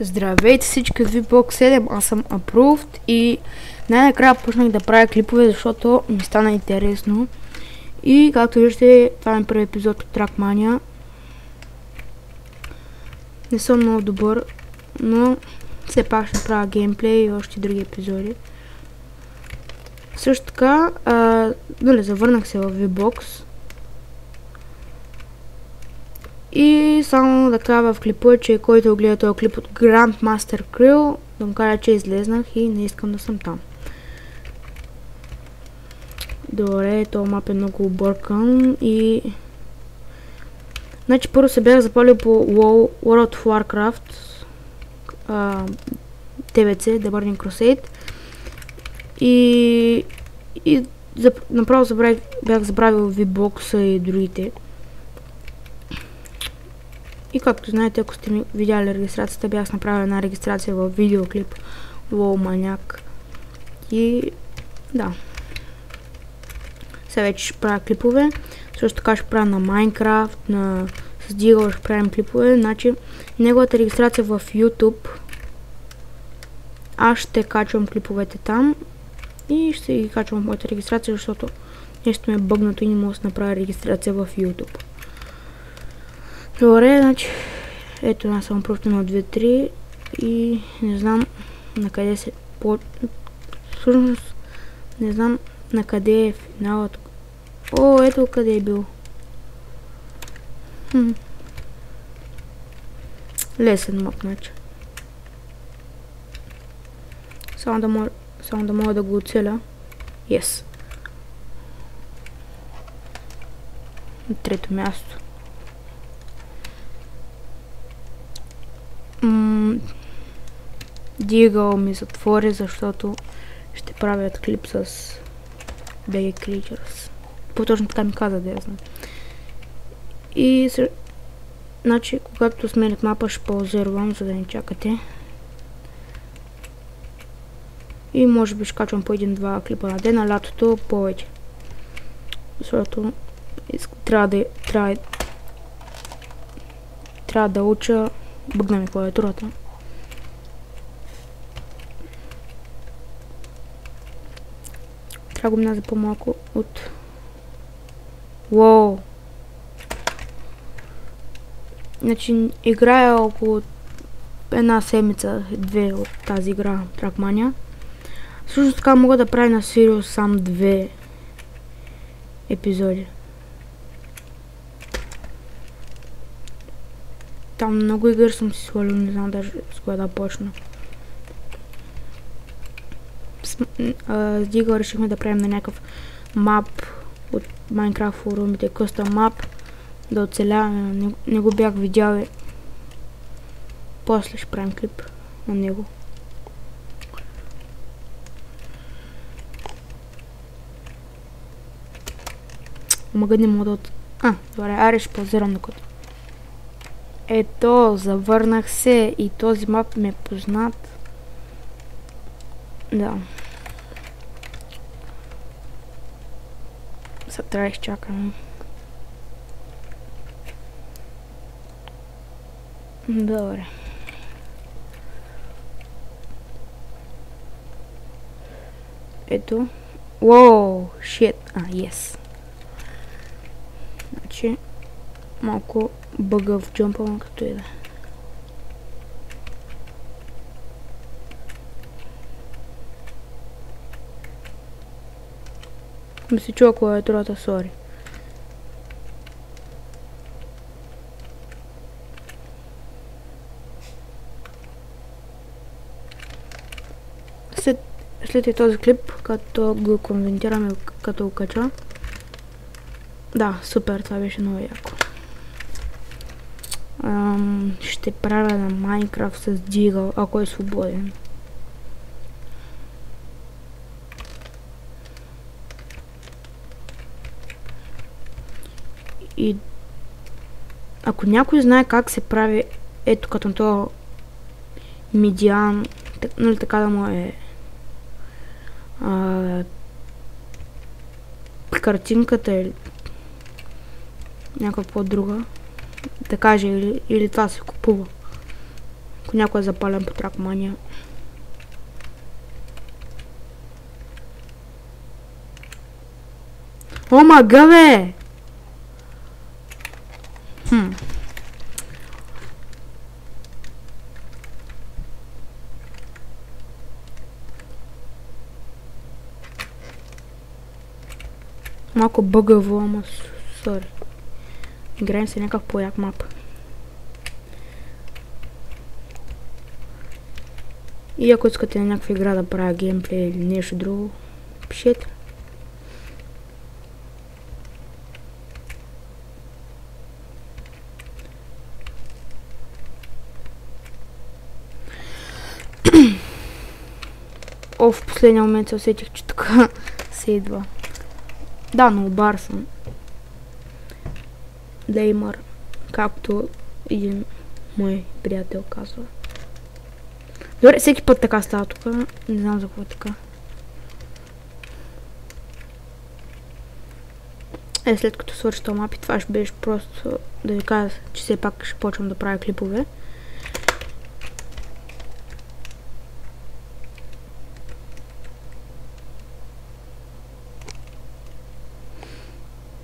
Здравейте всички от VBlock 7, аз съм Approved и най-накрая почнах да правя клипове, защото ми стана интересно. И както виждате, това е първи епизод от Trackmania. Не съм много добър, но все пак ще правя геймплей и още други епизоди. Също така, завърнах се в VBlox. И само да кажа в клипа, че който гледа този клип от Grandmaster Krill, да му кажа, че излезнах и не искам да съм там. Добре, този мап е много объркан и... Значи първо се бях запалил по World of Warcraft TBC, The Burning Crusade и направо бях забравил VBlox и другите. И както знаете, ако сте ми видяли регистрацията, бях направил една регистрация в видеоклип WoW Maniac. И да. Сега вече ще правя клипове. Също така ще правя на Minecraft, на с Deagle ще правим клипове. Значи неговата регистрация в YouTube. Аз ще качвам клиповете там. И ще ги качвам в моята регистрация, защото нещо ме е бъгнато и не мога да направя регистрация в YouTube. Добре, значи, ето аз съм просто на 2-3 и не знам на къде се всъщност не знам на къде е финалът. О, ето къде е бил. Лесен мап, значи. Само да мога да го оцеля. Yes. На трето място. Deagle ми затвори, защото ще правят клип с BG Creatures. По-точно така ми каза, да я знам. И значи, когато сменят мапа, ще паузирам, за да не чакате. И може би ще качвам по 1-2 клипа на ден, на лятото повече. Защото трябва да уча. Бъгна ми клавиатурата. Трябва да го мина за по-малко от... Уоу! Значи играя около една седмица, две от тази игра Trackmania. Също така мога да правя на Serious сам 2 епизоди. Там много игър съм си свалил, не знам даже с кое да почна. С Deagle решихме да правим на някакъв мап от Minecraft форумите, къстъм мап, да оцеляваме. Не го бях видял и после ще правим клип на него. Мога не мога да добре, аре ще паузирам докато. Ето, завърнах се и този мап ми е познат. Да. Сега трябва да изчакам. Добре. Ето. Уоу, шит. Yes. Значи, малко бъга в джампа, като и да. Ми се чува клавиатурата, сори. След този клип, като го конвентираме, като го кача. Да, супер, това беше много яко. Ще правя на Minecraft с Deagle, ако е свободен. И ако някой знае как се прави, ето като това медиан, нали така да му е картинката или някаква по-друга, да каже, или това се купува. Ако някой е запален по Trackmania. О, мага, бе! Малко бъгаво, ама сори. Играем се някакъв по-як мап. И ако искате на някаква игра да правя геймплей или нещо друго, пишете. О, в последния момент се усетих, че така се идва. Да, но бар съм. Деймър, както един мой приятел казва. Добре, всеки път така става тук. Не знам за какво е така. След като свърши този мап и това ще беше просто да ви кажа, че все пак ще почвам да правя клипове.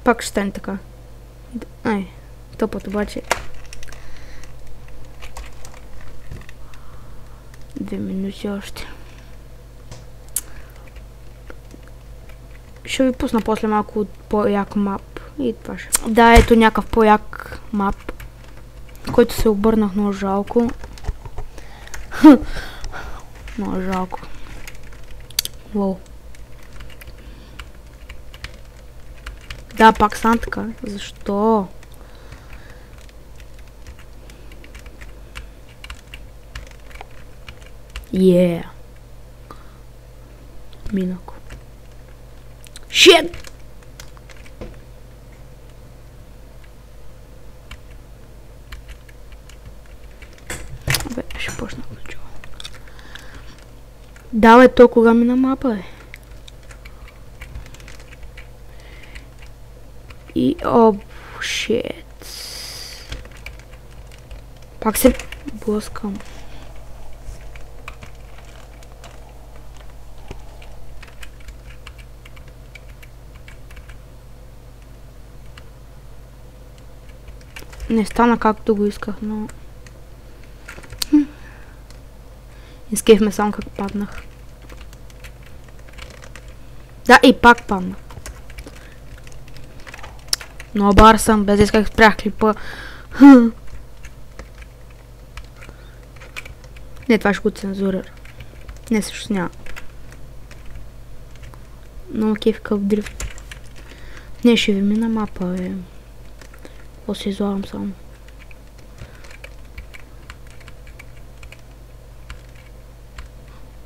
Пак ще стане така. Ай, топът обаче. 2 минути още. Ще ви пусна после малко от по-як мап. И това ще. Да, ето някакъв по-як мап, който се обърнах много жалко. Много жалко. Воу. Да, пак стана така. Защо? Минако. Shit! Абе, ще почна ключово. Да, бе, то кога мина мапа, бе? И, о, shit. Пак се блъскам. Не стана както го исках, но... Изкефме само как паднах. Да, и пак паднах. Но бар съм, без да исках спрях клипа. Не, това ще го цензурира. Не, също няма. Много кефка в дрифт. Не, ще ви мина мапа, бе. После излагам само.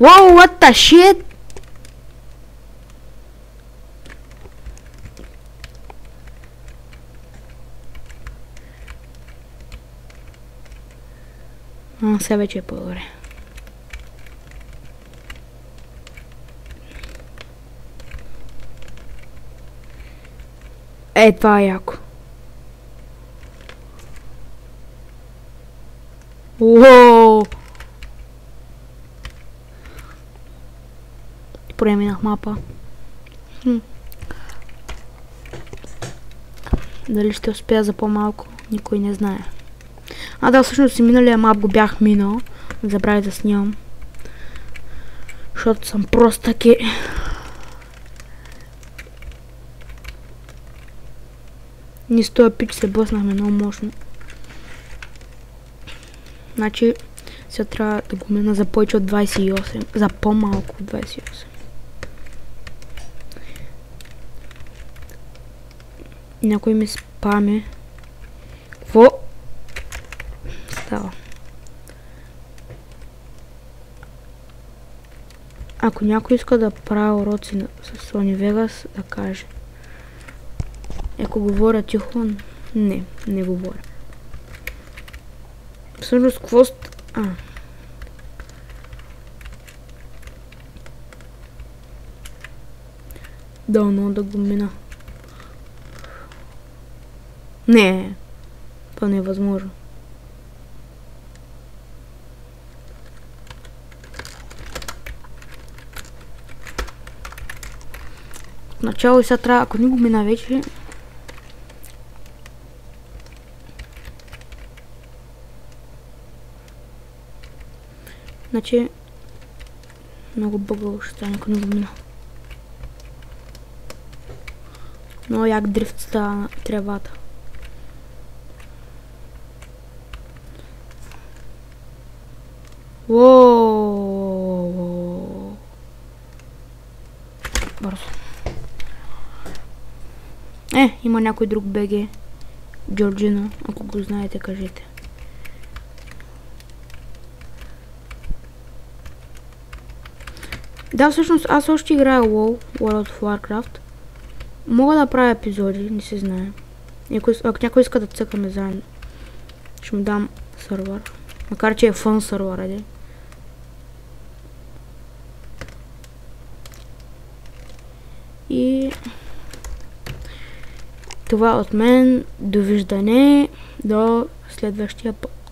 Wow, what the shit? Сега вече е по-добре. Това е яко. Уоу! Преминах мапа. Дали ще успея за по-малко, никой не знае. А да, всъщност и миналия мап го бях минал. Забравих да снимам. Защото съм просто таки. Ни с този пич се блъснахме много мощно. Значи, сега трябва да го мина за повече от 28. За по-малко от 28. Някой ми спаме. Какво става? Ако някой иска да прави уроци с Sony Vegas, да каже. Ако говоря тихо, не говоря. Всъщност, какво Дълно да го мина. Не, това не е възможно. Начало и сега трябва, ако не го мина вече. Значи много бъгъл ще стане, ако не го мина. Много як дрифт става на тревата. Вооо. Бързо. Има някой друг БГ. Джорджино, ако го знаете, кажете. Да, всъщност аз още играя WoW, World of Warcraft. Мога да правя епизоди, не се знае. Ако някой иска да цъкаме заедно, ще му дам сървър. Макар че е фън сървър, И това от мен. Довиждане до следващия път.